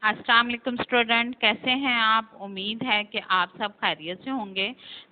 अस्सलाम वालेकुम स्टूडेंट, कैसे हैं आप? उम्मीद है कि आप सब खैरियत से होंगे।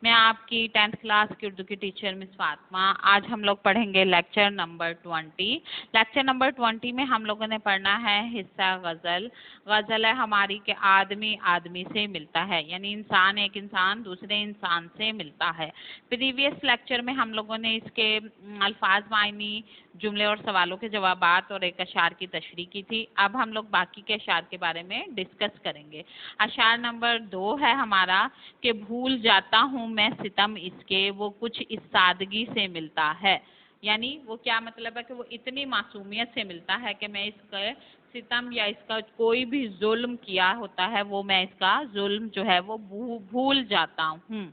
मैं आपकी 10th क्लास की उर्दू की टीचर मिस फातिमा। आज हम लोग पढ़ेंगे लेक्चर नंबर 20। लेक्चर नंबर 20 में हम लोगों ने पढ़ना है हिस्सा गज़ल। गज़ल है हमारी कि आदमी आदमी से मिलता है, यानी इंसान एक इंसान दूसरे इंसान से मिलता है। प्रीवियस लेक्चर में हम लोगों ने इसके अल्फाज मायनी, जुमले और सवालों के जवाबात और एक अशार की तशरीह की थी। अब हम लोग बाकी के अशार के बारे में डिस्कस करेंगे। अशार नंबर 2 है हमारा कि भूल जाता हूँ मैं सितम इसके, वो कुछ इस सादगी से मिलता है। यानी वो क्या मतलब है कि वो इतनी मासूमियत से मिलता है कि मैं इसका सितम या इसका कोई भी जुल्म किया होता है वो मैं इसका जुल्म जो है वो भूल जाता हूँ।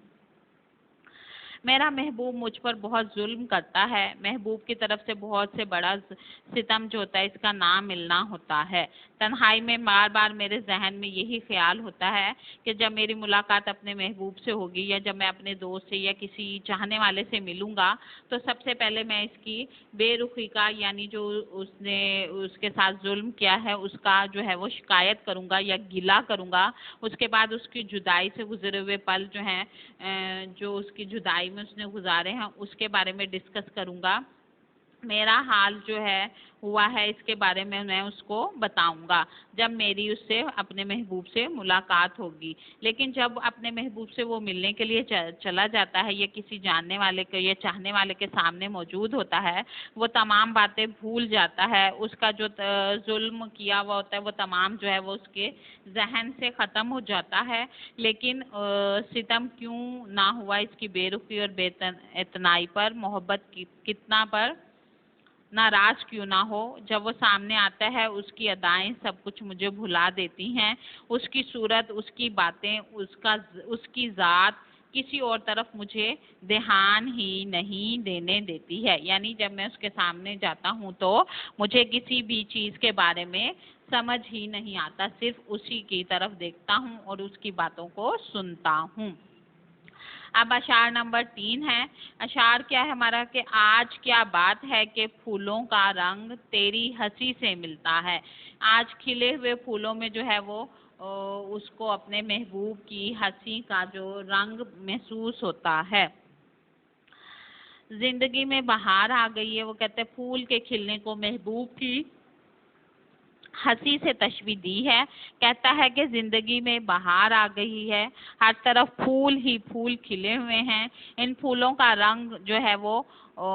मेरा महबूब मुझ पर बहुत जुल्म करता है। महबूब की तरफ से बहुत से बड़ा सितम जो होता है इसका ना मिलना होता है। तन्हाई में बार बार मेरे जहन में यही ख्याल होता है कि जब मेरी मुलाकात अपने महबूब से होगी या जब मैं अपने दोस्त से या किसी चाहने वाले से मिलूंगा तो सबसे पहले मैं इसकी बेरुखी का यानी जो उसने उसके साथ जुल्म किया है उसका जो है वो शिकायत करूंगा या गिला करूंगा। उसके बाद उसकी जुदाई से गुजरे हुए पल जो हैं, जो उसकी जुदाई में उसने गुजारे हैं उसके बारे में डिस्कस करूंगा। मेरा हाल जो है हुआ है इसके बारे में मैं उसको बताऊंगा जब मेरी उससे अपने महबूब से मुलाकात होगी। लेकिन जब अपने महबूब से वो मिलने के लिए चला जाता है या किसी जानने वाले के या चाहने वाले के सामने मौजूद होता है वो तमाम बातें भूल जाता है। उसका जो जुल्म किया हुआ होता है वो तमाम जो है वो उसके जहन से ख़त्म हो जाता है। लेकिन सितम क्यों ना हुआ इसकी बेरुखी और बेइतनाई पर, मोहब्बत कितना पर नाराज क्यों ना हो। जब वो सामने आता है उसकी अदाएं सब कुछ मुझे भुला देती हैं। उसकी सूरत, उसकी बातें, उसकी ज़ात किसी और तरफ मुझे ध्यान ही नहीं देने देती है। यानी जब मैं उसके सामने जाता हूँ तो मुझे किसी भी चीज़ के बारे में समझ ही नहीं आता, सिर्फ उसी की तरफ देखता हूँ और उसकी बातों को सुनता हूँ। अब अशार नंबर 3 है। अशार क्या है हमारा कि आज क्या बात है कि फूलों का रंग तेरी हंसी से मिलता है। आज खिले हुए फूलों में जो है वो उसको अपने महबूब की हंसी का जो रंग महसूस होता है। जिंदगी में बहार आ गई है। वो कहते हैं फूल के खिलने को महबूब की हंसी से तशबीह दी है। कहता है कि जिंदगी में बहार आ गई है, हर तरफ फूल ही फूल खिले हुए हैं। इन फूलों का रंग जो है वो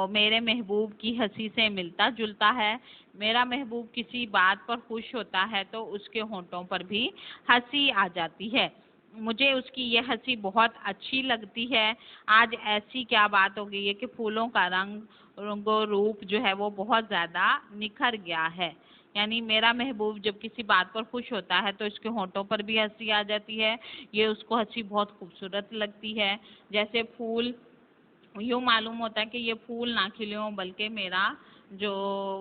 मेरे महबूब की हंसी से मिलता जुलता है। मेरा महबूब किसी बात पर खुश होता है तो उसके होंठों पर भी हंसी आ जाती है। मुझे उसकी ये हंसी बहुत अच्छी लगती है। आज ऐसी क्या बात हो गई है कि फूलों का रंगो रूप जो है वो बहुत ज़्यादा निखर गया है। यानी मेरा महबूब जब किसी बात पर खुश होता है तो इसके होंठों पर भी हंसी आ जाती है। ये उसको हंसी बहुत खूबसूरत लगती है। जैसे फूल यूँ मालूम होता है कि ये फूल ना खिले हों बल्कि मेरा जो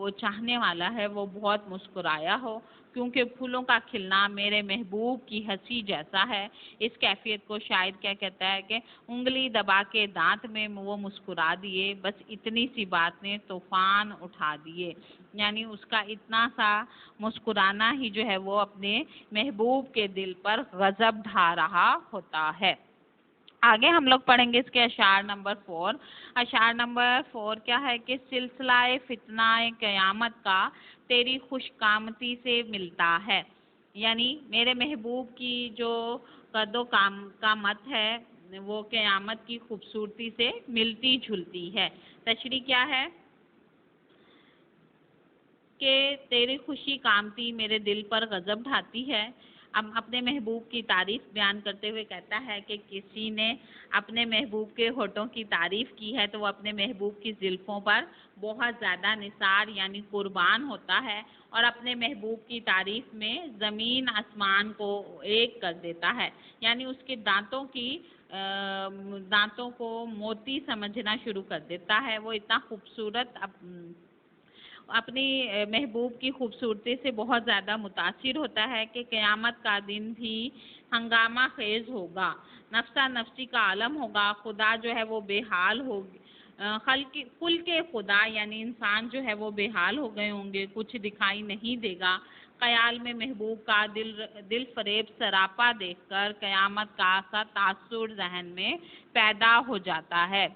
वो चाहने वाला है वो बहुत मुस्कुराया हो, क्योंकि फूलों का खिलना मेरे महबूब की हंसी जैसा है। इस कैफियत को शायद क्या कहता है कि उंगली दबा के दांत में वो मुस्कुरा दिए, बस इतनी सी बात ने तूफान उठा दिए। यानी उसका इतना सा मुस्कुराना ही जो है वो अपने महबूब के दिल पर गजब ढा रहा होता है। आगे हम लोग पढ़ेंगे इसके अशार नंबर 4। अशार नंबर 4 क्या है कि सिलसिलाए फितनाए क़यामत का तेरी खुशकामती से मिलता है। यानी मेरे महबूब की जो कदो कामत है वो क़यामत की खूबसूरती से मिलती जुलती है। तशरीह क्या है कि तेरी खुशी कामती मेरे दिल पर गजब ढाती है। अब अपने महबूब की तारीफ बयान करते हुए कहता है कि किसी ने अपने महबूब के होठों की तारीफ की है तो वो अपने महबूब की जुल्फों पर बहुत ज़्यादा निसार यानी कुर्बान होता है और अपने महबूब की तारीफ में ज़मीन आसमान को एक कर देता है। यानी उसके दांतों को मोती समझना शुरू कर देता है। वो इतना खूबसूरत अपनी महबूब की खूबसूरती से बहुत ज़्यादा मुतासिर होता है कि क़यामत का दिन भी हंगामा खेज होगा, नफ्सा नफ्सी का आलम होगा, खुदा जो है वो बेहाल होगी, कुल के खुदा यानी इंसान जो है वो बेहाल हो गए होंगे, कुछ दिखाई नहीं देगा। خیال میں محبوب کا دل فریب سراپا دیکھ کر قیامت کا تاثر ذہن میں پیدا ہو جاتا ہے۔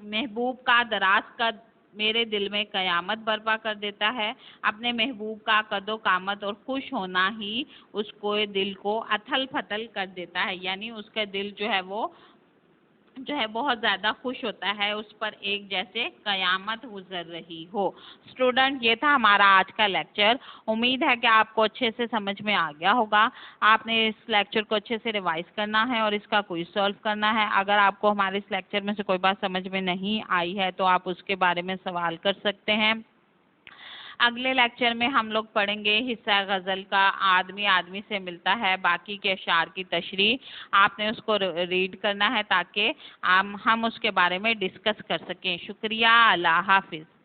محبوب کا دراز قد میرے دل میں قیامت برپا کر دیتا ہے۔ اپنے محبوب کا قد و قامت اور خوش ہونا ہی اس کو دل کو اتھل پھتل کر دیتا ہے، یعنی اس کا دل جو ہے بہت زیادہ خوش ہوتا ہے، اس پر ایک جیسے قیامت گزر رہی ہو۔ اسٹوڈنٹ، یہ تھا ہمارا آج کا لیکچر۔ امید ہے کہ آپ کو اچھے سے سمجھ میں آ گیا ہوگا۔ آپ نے اس لیکچر کو اچھے سے ریوائز کرنا ہے اور اس کا کوئی سالو کرنا ہے۔ اگر آپ کو ہمارے اس لیکچر میں سے کوئی بات سمجھ میں نہیں آئی ہے تو آپ اس کے بارے میں سوال کر سکتے ہیں۔ اگلے لیکچر میں ہم لوگ پڑھیں گے حصہ غزل کا آدمی آدمی سے ملتا ہے، باقی کے اشعار کی تشریح۔ آپ نے اس کو ریڈ کرنا ہے تاکہ ہم اس کے بارے میں ڈسکس کر سکیں۔ شکریہ، اللہ حافظ۔